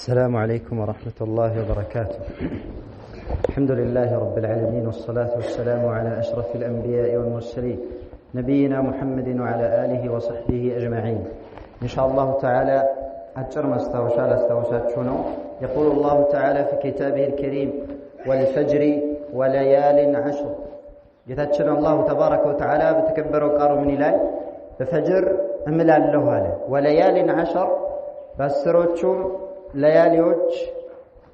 السلام عليكم ورحمة الله وبركاته. الحمد لله رب العالمين والصلاة والسلام على أشرف الأنبياء والمرسلين نبينا محمد وعلى آله وصحبه أجمعين. إن شاء الله تعالى أجر ما استوشات شنو يقول الله تعالى في كتابه الكريم والفجر وليال عشر. يتشن الله تبارك وتعالى بتكبر وقاروا من إلال بفجر أملا له هذا وليال عشر بسروتشم لياليوج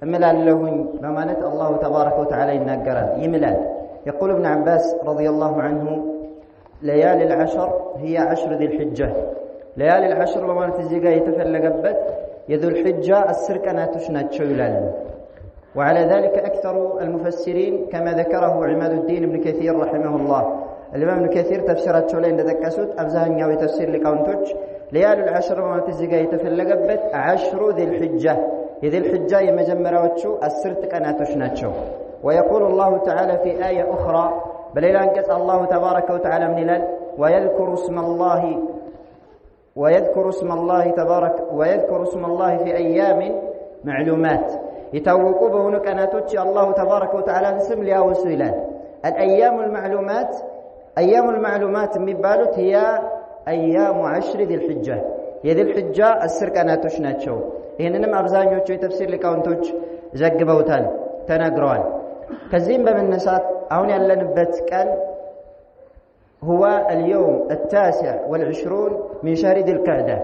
أملا لهن بمانة الله تبارك وتعالى ينقران يملال. يقول ابن عباس رضي الله عنه ليالي العشر هي عشر ذي الحجة. ليالي العشر بمانة الزيقى يتفلقبت يذو الحجة السركنة تشنات شويلال. وعلى ذلك أكثر المفسرين كما ذكره عماد الدين ابن كثير رحمه الله. الإمام ابن كثير تفسيرات شولين ذكسوت أبزهن يوي تفسير لكونتوش ليالي العشر بمانة الزيقى يتفلقبت عشر ذي الحجة. ذي الحجة يمجمرة وتشو السرت كانت تشناتشو. ويقول الله تعالى في آية أخرى بل إلى أن قص الله تبارك وتعالى من الأل ويذكر اسم الله في أيام معلومات يتوقوا بهن كانتوش الله تبارك وتعالى اسم لها وسيلان. الأيام المعلومات مبالت هي أيام عشر ذي الحجة. ذي الحجة السرت كانت تشناتشو. ይህንንም አብዛኞቹ የተፍሲር ሊቃውንቶች ዘግበውታል ተናግረዋል። ከዚህም በመነሳት አሁን ያለንበት ቀን هو اليوم 29 من شهر ذي القعدة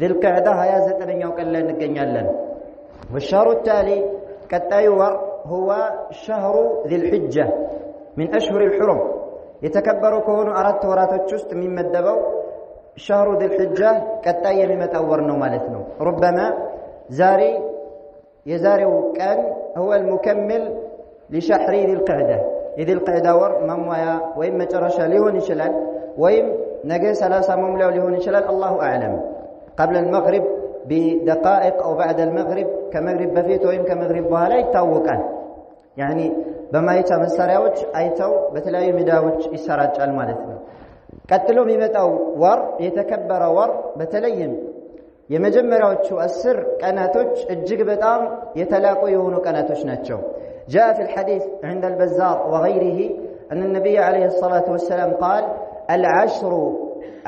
29ኛው ቀን ላይ እንገኛለን። والشهر التالي ቀጣዩ ወር هو شهر ذي الحجة من أشهر الحرم የተከበሩ ከሆኑ አራት ወራቶች ውስጥ የሚመደበው شهر ذي الحجة ቀጣይ የሚመጣው ወር ነው ማለት ነው። ربما يزاريو كان هو المكمل لشهر ذي القعدة ور ممويا وإن مجرشا لهون شلال وإن نجي سلاسة مملو لهون شلال الله أعلم. قبل المغرب بدقائق أو بعد المغرب كمغرب بفيت وإن كمغرب بهلا يتوقع يعني بما يتم السراوج أيتو بتلاقي مداوج السراج المالثنا قتلوا ميمتاو ور يتكبر ور بتلين የመጀመሪያዎቹ 10 ቀናቶች እጅግ በጣም የተላቁ የሆኑ ቀናቶች ናቸው። جاء في الحديث عند البزار وغيره أن النبي عليه الصلاة والسلام قال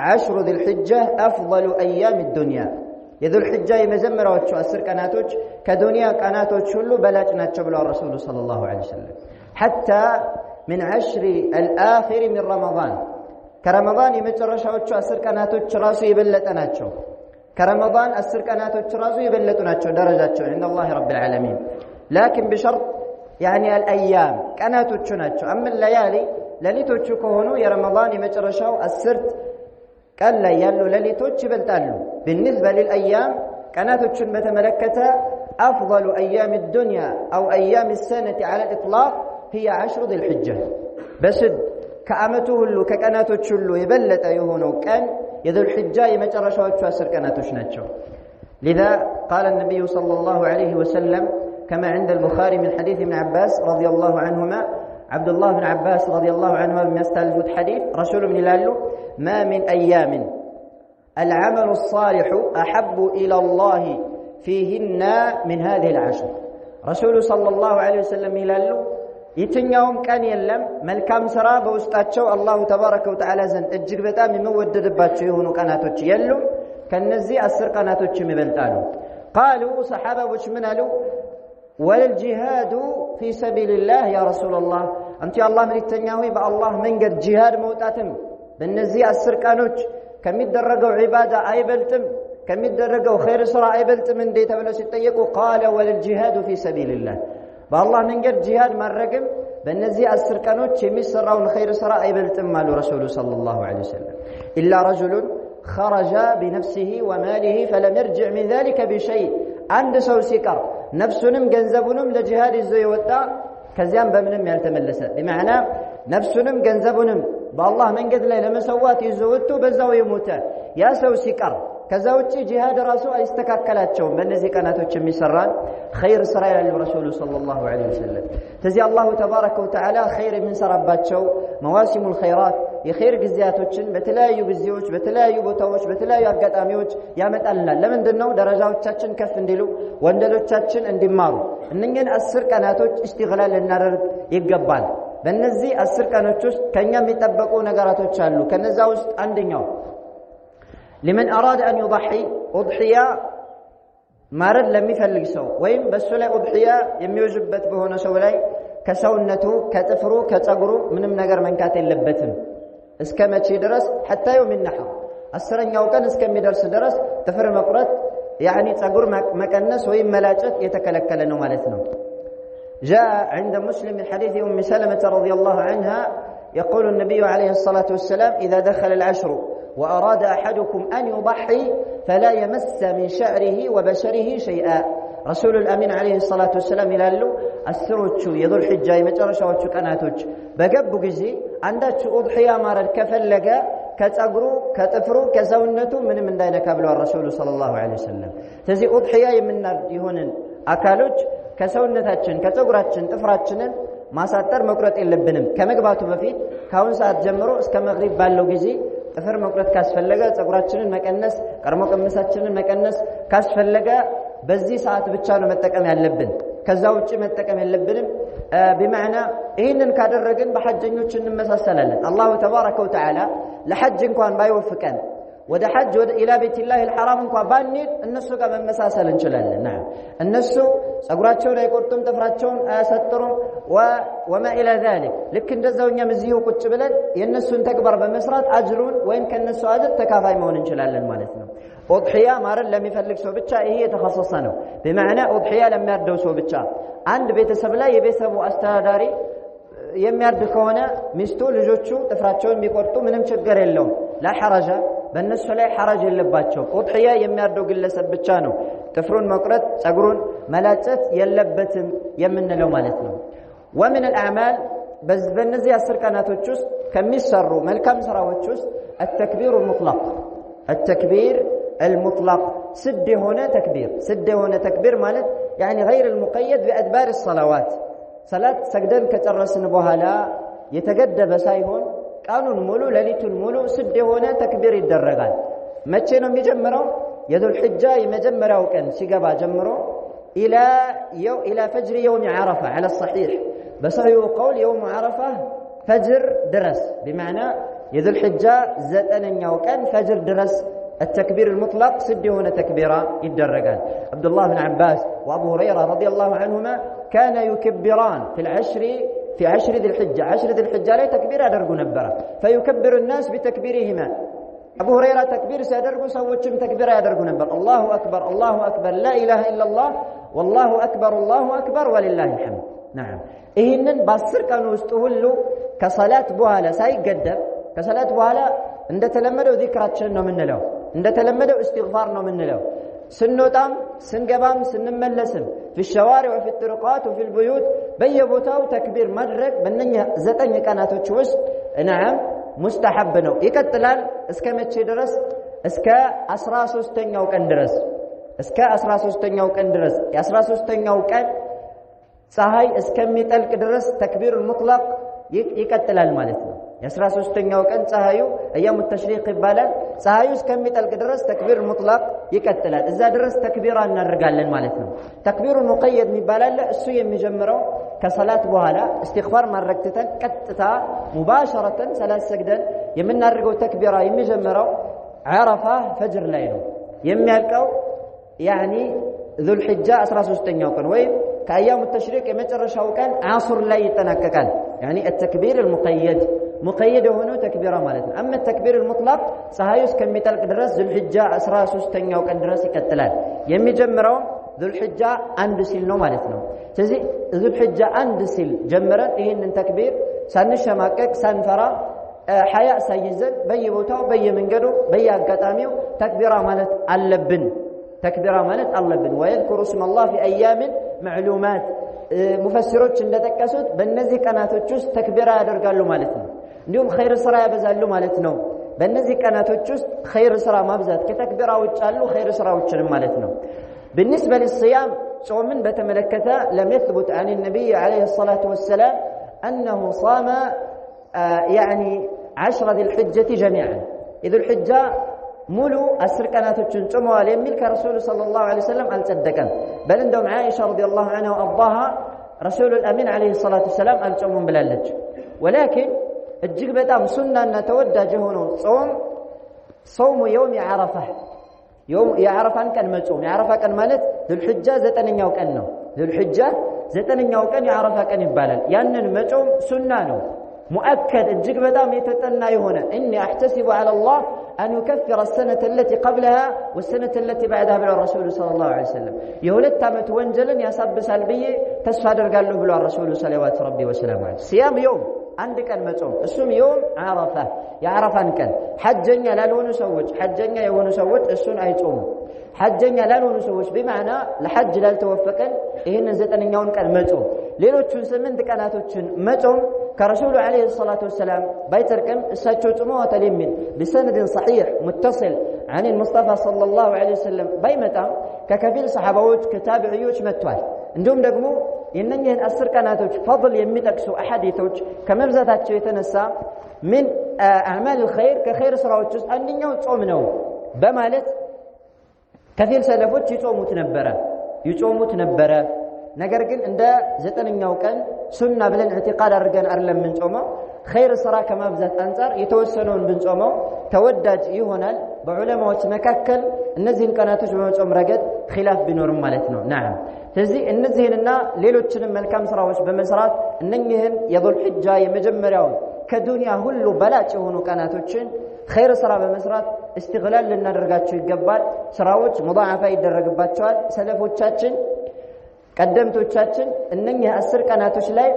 عشر ذي الحجة أفضل أيام الدنيا. يذو الحجة የመጀመሪያዎቹ 10 ቀናቶች ከዱንያ ቀናቶች ሁሉ በላጭ ናቸው ብለዋል ረሱሉ ሰለላሁ ዐለይሂ ወሰለም حتى من 10 الآخر من رمضان ከረመዳን የመጨረሻዎቹ 10 ቀናቶች ራሱ የበለጠ ናቸው። كرمضان 10 ቀናቶች ራሱ የበለጡ ናቸው ደረጃቸው عند الله رب العالمين. لكن بشرط يعني الايام ቀናቶቹ ናቸው። اما الليالي ለሊቶቹ ከሆኑ የረመዳን የመጨረሻው 10 ቀን ላይ ያሉ ለሊቶች ይበልጣሉ። بالنسبه للايام ቀናቶቹን በተመለከተ افضل ايام الدنيا او ايام السنه على الاطلاق هي 10 ذي الحجه. بسد ከአመቱ ሁሉ ከቀናቶች ሁሉ የበለጠ የሆነው ቀን يذو الحجة يمجرشوا 10 ቀናቶች ናቸው. لذا قال النبي صلى الله عليه وسلم كما عند البخاري من حديث ابن عباس رضي الله عنهما عبد الله بن عباس رضي الله عنهما بمستلف حديث رسول من الله ما من أيام العمل الصالح أحب إلى الله فيهن من هذه العشر. رسول صلى الله عليه وسلم ይላሉ የትኛውም ቀን የለም መልካም ስራ በውስጣቸው አላሁ ተባረከ ወተዓላ ዘንድ እጅግ በጣም የሚወደድባቸው የሆኑ ቀናቶች የሉም ከነዚህ 10 ቀናቶችም ይበልጣሉ። قالوا صحابዎች ምን አሉ والجهاد في سبيل الله يا رسول الله انت الله መልእክተኛ ሆይ በአላህ መንገድ ጂሃድ መውጣትም በእነዚህ 10 ቀኖች ከሚደረገው ዒባዳ አይበልጥም ከሚደረገው ኸይር ስራ አይበልጥም እንዴ ተብለው ሲጠየቁ قال والجهاد في سبيل الله በአላህ መንገድ ጂሃድ ማድረግም በእነዚህ 10 ቀኖች የሚሰራውን ኸይር ስራ አይበልጥም አሉ ረሱሉ ሰለላሁ ዐለይሂ ወሰለም إلا رجل خرج بنفسه وماله فلم يرجع من ذلك بشيء. አንድ ሰው ሲቀር ነፍሱንም ገንዘቡንም ለጂሃድ ይዞ የወጣ ከዚያም በምንም ያልተመለሰ بمعنى ነፍሱንም ገንዘቡንም በአላህ መንገድ ላይ ለመሰዋት ይዞ ወጥቶ በዛው የሞተ ያ ሰው ሲቀር ከዛ ውጪ ጂሃድ ራሱ አይስተካከላቸውም በእነዚህ ቀናቶች የሚሰራን ኸይር ስራ ያሉ ረሱሉ ሰለላሁ ዐለይሂ ወሰለም። ስለዚህ አላሁ ተባረከ ወተዓላ ኸይር የሚሰራባቸው መዋሲሙል ኸይራት የኸይር ጊዜያቶችን በተለያዩ ጊዜዎች በተለያዩ ቦታዎች በተለያዩ አጋጣሚዎች ያመጣልናል ለምንድነው ደረጃዎቻችን ከፍ እንዲሉ ወንጀሎቻችን እንዲማሩ እነኚህን 10 ቀናቶች ኢስቲግላል ልናደርግ ይገባል በእነዚህ 10 ቀኖች ውስጥ ከኛ የሚጠበቁ ነገራቶች አሉ ከነዛ ውስጥ አንደኛው لمن أراد أن يضحي أضحية ማረድ ለሚፈልግ ሰው ወይም በሱ ላይ ኡድሂያ የሚወጅበት በሆነ ሰው ላይ ከሰውነቱ ከጥፍሩ ከጸጉሩ ምንም ነገር መንካት የለበትም እስከ መቼ ድረስ حتى يوم النحر 10ኛው ቀን እስከሚደርስ ድረስ ጥፍር መቁረጥ يعني ጸጉር መቀነስ ወይም መላጨት የተከለከለ ነው ማለት ነው جاء عند مسلم من حديث أم سلمة رضي الله عنها يقول النبي عليه الصلاة والسلام إذا دخل العشر وأراد أحدكم أن يضحي فلا يمس من شعره وبشره شيئا رسول الأمين عليه الصلاة والسلام يلالو السروتشو يذو الحجة يمترشوتشو كاناتوش بقبو جزي عنداتشو أضحية مارد كفلقا كتأقرو كتفرو كزونتو من دينا كابلو الرسول صلى الله عليه وسلم تزي أضحية يمنا يهونن أكالوش كسونتاتشن كتأقراتشن تفراتشنن ما ساتر مقرات إلا بنم كمقباتو بفيت كاون ساعت جمرو اسكا مغرب بالو جزي ጥፍር መቁረጥ ካስፈለገ ጸጉራችንን መቀነስ ቀርሞ ቀምሳችንን መቀነስ ካስፈለገ በዚህ ሰዓት ብቻ ነው መጠቀም ያለብን ከዛ ውጪ መጠቀም የለብንም بمعنى ይሄንን ካደረግን በሐጀኞች እንመሳሰላለን አላሁ ተባረከ ወተዓላ ለሐጅ እንኳን ባይወፍቀን ወደ ሐጅ ወደ ኢላ ቤቲላህ الحرام እንኳን ባንሄድ እነሱ ጋር መመሳሰል እንችላለን نعم እነሱ ጸጉራቸውን አይቆርጡም ጥፍራቸውን አያሳጥሩም وما الى ذلك ልክ እንደዛው እኛም እዚሁ ቁጭ ብለን የነሱን ተግባር በመስራት አጅሩን ወይም ከነሱ አጅር ተካፋይ መሆን እንችላለን ማለት ነው ኡድሂያ ማረድ ለሚፈልግ ሰው ብቻ ይሄ የተخصص ነው بمعنى ኡድሂያ ለሚያርደው ሰው ብቻ አንድ ቤተሰብ ላይ የቤተሰቡ አስተዳዳሪ የሚያርድ ከሆነ ሚስቱ ልጆቹ ጥፍራቸውን ቢቆርጡ ምንም ችግር የለውም لا حرج በእነሱ ላይ حرج የለባቸው ኡድሂያ የሚያርደው ግለሰብ ብቻ ነው ጥፍሩን መቁረጥ ጸጉሩን መላጨት የለበትም የምንለው ማለት ነው ومن الأعمال በእነዚህ 10 ቀናቶች ውስጥ ከሚሰሩ መልካም ስራዎች ውስጥ التكبير المطلق التكبير المطلق سد هنا تكبير ማለት يعني غير المقيد بأدبار الصلوات صلاة سجدን ከጨረስን በኋላ የተገደበ ሳይሆን ቃኑን ሙሉ ለሊቱን ሙሉ ስድ ሆነ ተክቢር ይደረጋል መቼ ነው የሚጀምረው የዱል ሒጃ የመጀመሪያው ቀን ሲገባ ጀምሮ الى فجر يوم عرفه على الصحيح بصحيح قول يوم عرفه فجر درس بمعنى يذل الحجة زتنኛው ቀን فجر درس التكبير المطلق سد هنا تكبيرا يدرجان عبد الله بن عباس وابو هريره رضي الله عنهما كان يكبران في عشر ذي الحجة لا تكبير يدرجوا نبره فيكبر الناس بتكبيرهما ابو هريره تكبير سيدرجوا سوتشم تكبير يدرجوا نبر الله اكبر لا اله الا الله والله اكبر ولله الحمد نعم ይሄንን በ10 ቀን ውስጥ ሁሉ ከሰላት በኋላ ሳይገደብ ከሰላት በኋላ እንደተለመደው ዚክራችን ነው የምንለው እንደተለመደው استغفار ነው የምንለው ስንወጣም ስንገባም ስንመለስም في الشوارع وفي الطرقات وفي البيوت በየቦታው ተክቢር ማድረግ በእነኛ 9 ቀናቶች ውስጥ نعم مستحب ነው ይቀጥላል እስከ መቼ ድረስ እስከ 13ኛው ቀን ድረስ የ13ኛው ቀን ፀሐይ እስከሚጠልቅ ድረስ ተክቢር ሙጥለቅ ይቀጥላል ማለት ነው የ13ኛው ቀን ፀሐዩ አያሙ ተሽሪቅ ይባላል ፀሐዩ እስከሚጠልቅ ድረስ ተክቢር ሙጥለቅ ይቀጥላል እዛ ድረስ ተክቢራ እናደርጋለን ማለት ነው ተክቢሩ ሙቀየድ ይባላል እሱ የሚጀምረው ከሰላት በኋላ استغفار ማድረግ ተተን ቀጥታ مباشرة ሰላት ሰግደን የምናደርገው ተክቢራ የሚጀምረው አረፋ ፈጅር ላይ ነው የሚያልቀው يعني ذو الحجة 13ኛው ቀን ወይ كأيام التشريق يمترشوا كان عصر لا يتنككان يعني التكبير مقيد هنا تكبيره مالتنا أما التكبير المطلق سهايوس كم يتلق درس ذو الحجة 13ኛው ቀን ድረስ ይቀጥላል የሚጀምረው ذو الحجة አንድ ሲል ነው ማለት ነው ስለዚህ ذو الحجة አንድ ሲል ጀምረን ይሄንን ተክቢር ሳንሸማቀቅ ሳንፈራ ሐያ ሳይዘን በየቦታው በየመንገዱ በየአጋጣሚው ተክቢራ ማለት አለብን ويذكر اسم الله في أيام معلومات مفسروች እንደተቀሱት በእነዚህ ቀናቶች ውስጥ ተክቢራ ያደርጋሉ ማለት ነው እንዲሁም ኸይር ስራ ያበዛሉ ማለት ነው በእነዚህ ቀናቶች ውስጥ ኸይር ስራ ማብዛት ከተክቢራ ውጭ አሉ ኸይር ስራዎችንም ማለት ነው بالنسبه للصيام ጾምን በተመለከተ لم يثبت عن النبي عليه الصلاه والسلام انه صام يعني 10 ذي الحجة جميعا ذو الحجة ሙሉ 10 ቀናቶችን ጾመዋል የሚል ከረሱል ሰለላሁ ዐለይሂ ወሰለም አልጸደቀም በል እንደውም ዓኢሻ ረዲየላሁ ዐንሃ ወአርዳሃ ረሱሉል አሚን ዐለይሂ ሰላቱ ወሰላም አልጾሙም ብላለች ወላኪን እጅግ በጣም ሱናና ተወዳጅ የሆነው ጾም ጾሙ የውም የዓረፋ يوم የዓረፋን ቀን መጾም የዓረፋ ቀን ማለት ዙልሂጃ 9ኛው ቀን ነው ዙልሂጃ 9ኛው ቀን የዓረፋ ቀን ይባላል ያንን መጾም ሱና ነው مؤكد እጅግ በጣም የተጠና የሆነ اني احتسب على الله ان يكفر السنه التي قبلها والسنه التي بعدها بالرسول صلى الله عليه وسلم የሁለት ዓመት ወንጀልን ያሳብሳል ብዬ ተስፋ አደርጋለሁ ብሎ الرسول صلوات ربي وسلامه عليه صيام يوم አንድ ቀን መጾም እሱም يوم عرفه የዓረፋን ቀን ሐጀኛ ላልሆኑ ሰዎች ሐጀኛ የሆኑ ሰዎች እሱን አይጾሙ ሐጀኛ ላልሆኑ ሰዎች بمعنى ለሐጅ ላልተወፈቀን ይሄንን 9ኛውን ቀን መጾም ሌሎቹን 8 ቀናቶችን መጾም كرسول عليه الصلاة والسلام بيتركم الساتشو تموت اليمين بسند صحيح متصل عن المصطفى صلى الله عليه وسلم بيمتا ككبير صحابوت كتابعيوش متوال عندهم دقمو يننيهن 10 قناتوች فضل يمتكسو احاديثوች ከመብዛታቸው የተነሳ من اعمال الخير كخير ስራዎች ውስጥ አንደኛው ጾም ነው በማለት ከፊል ሰለፎች ይጾሙት ነበረ ነገር ግን እንደ 9ኛው ቀን ሱና ብለን ኢዕቲቃድ አድርገን አይደለም የምንጾመው ኸይር ስራ ከማብዛት አንፃር የተወሰነውን ብንጾመው ተወዳጅ ይሆናል በዑለማዎች መካከል እነዚህን ቀናቶች በመጾም ረገድ ኺላፍ ቢኖርም ማለት ነው نعم ስለዚህ እነዚህንና ሌሎችንም መልካም ስራዎች በመስራት እነኚህን የዙል ሒጃ የመጀመሪያው ከዱንያ ሁሉ በላጭ የሆኑ ቀናቶችን ኸይር ስራ በመስራት استغلال ልናደርጋቸው ይገባል ስራዎች ሙዳዓፋ ይደረግባቸዋል ሰለፎቻችን ቀደምቶቻችን እነኚህ 10 ቀናቶች ላይ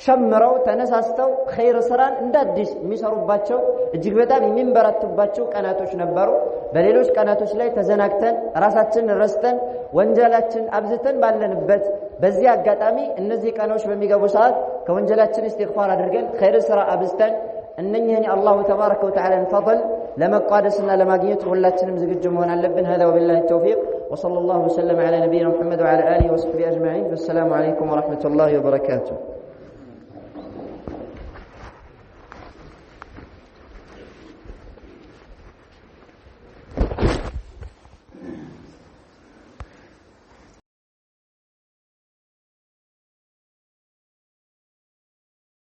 ሸምረው ተነሳስተው ኸይር ስራን እንዳዲስ የሚሰሩባቸው እጅግ በጣም የሚንበረቱባቸው ቀናቶች ነበሩ በሌሎች ቀናቶች ላይ ተዘናግተን ራሳችንን ረስተን ወንጀላችን አብዝተን ባለንበት በዚህ አጋጣሚ እነዚህ ቀኖች በሚገቡ ሰዓት ከወንጀላችን استغفار አድርገን ኸይር ስራ አብዝተን እነኚህን አላሁ ተባረከ ወተዓላን ፈضል ለመቋደስና ለማግኘት ሁላችንም ዝግጁ መሆን አለብን هذا وبالله التوفيق وصلى الله وسلم على نبينا محمد وعلى آله وصحبه أجمعين والسلام عليكم ورحمة الله وبركاته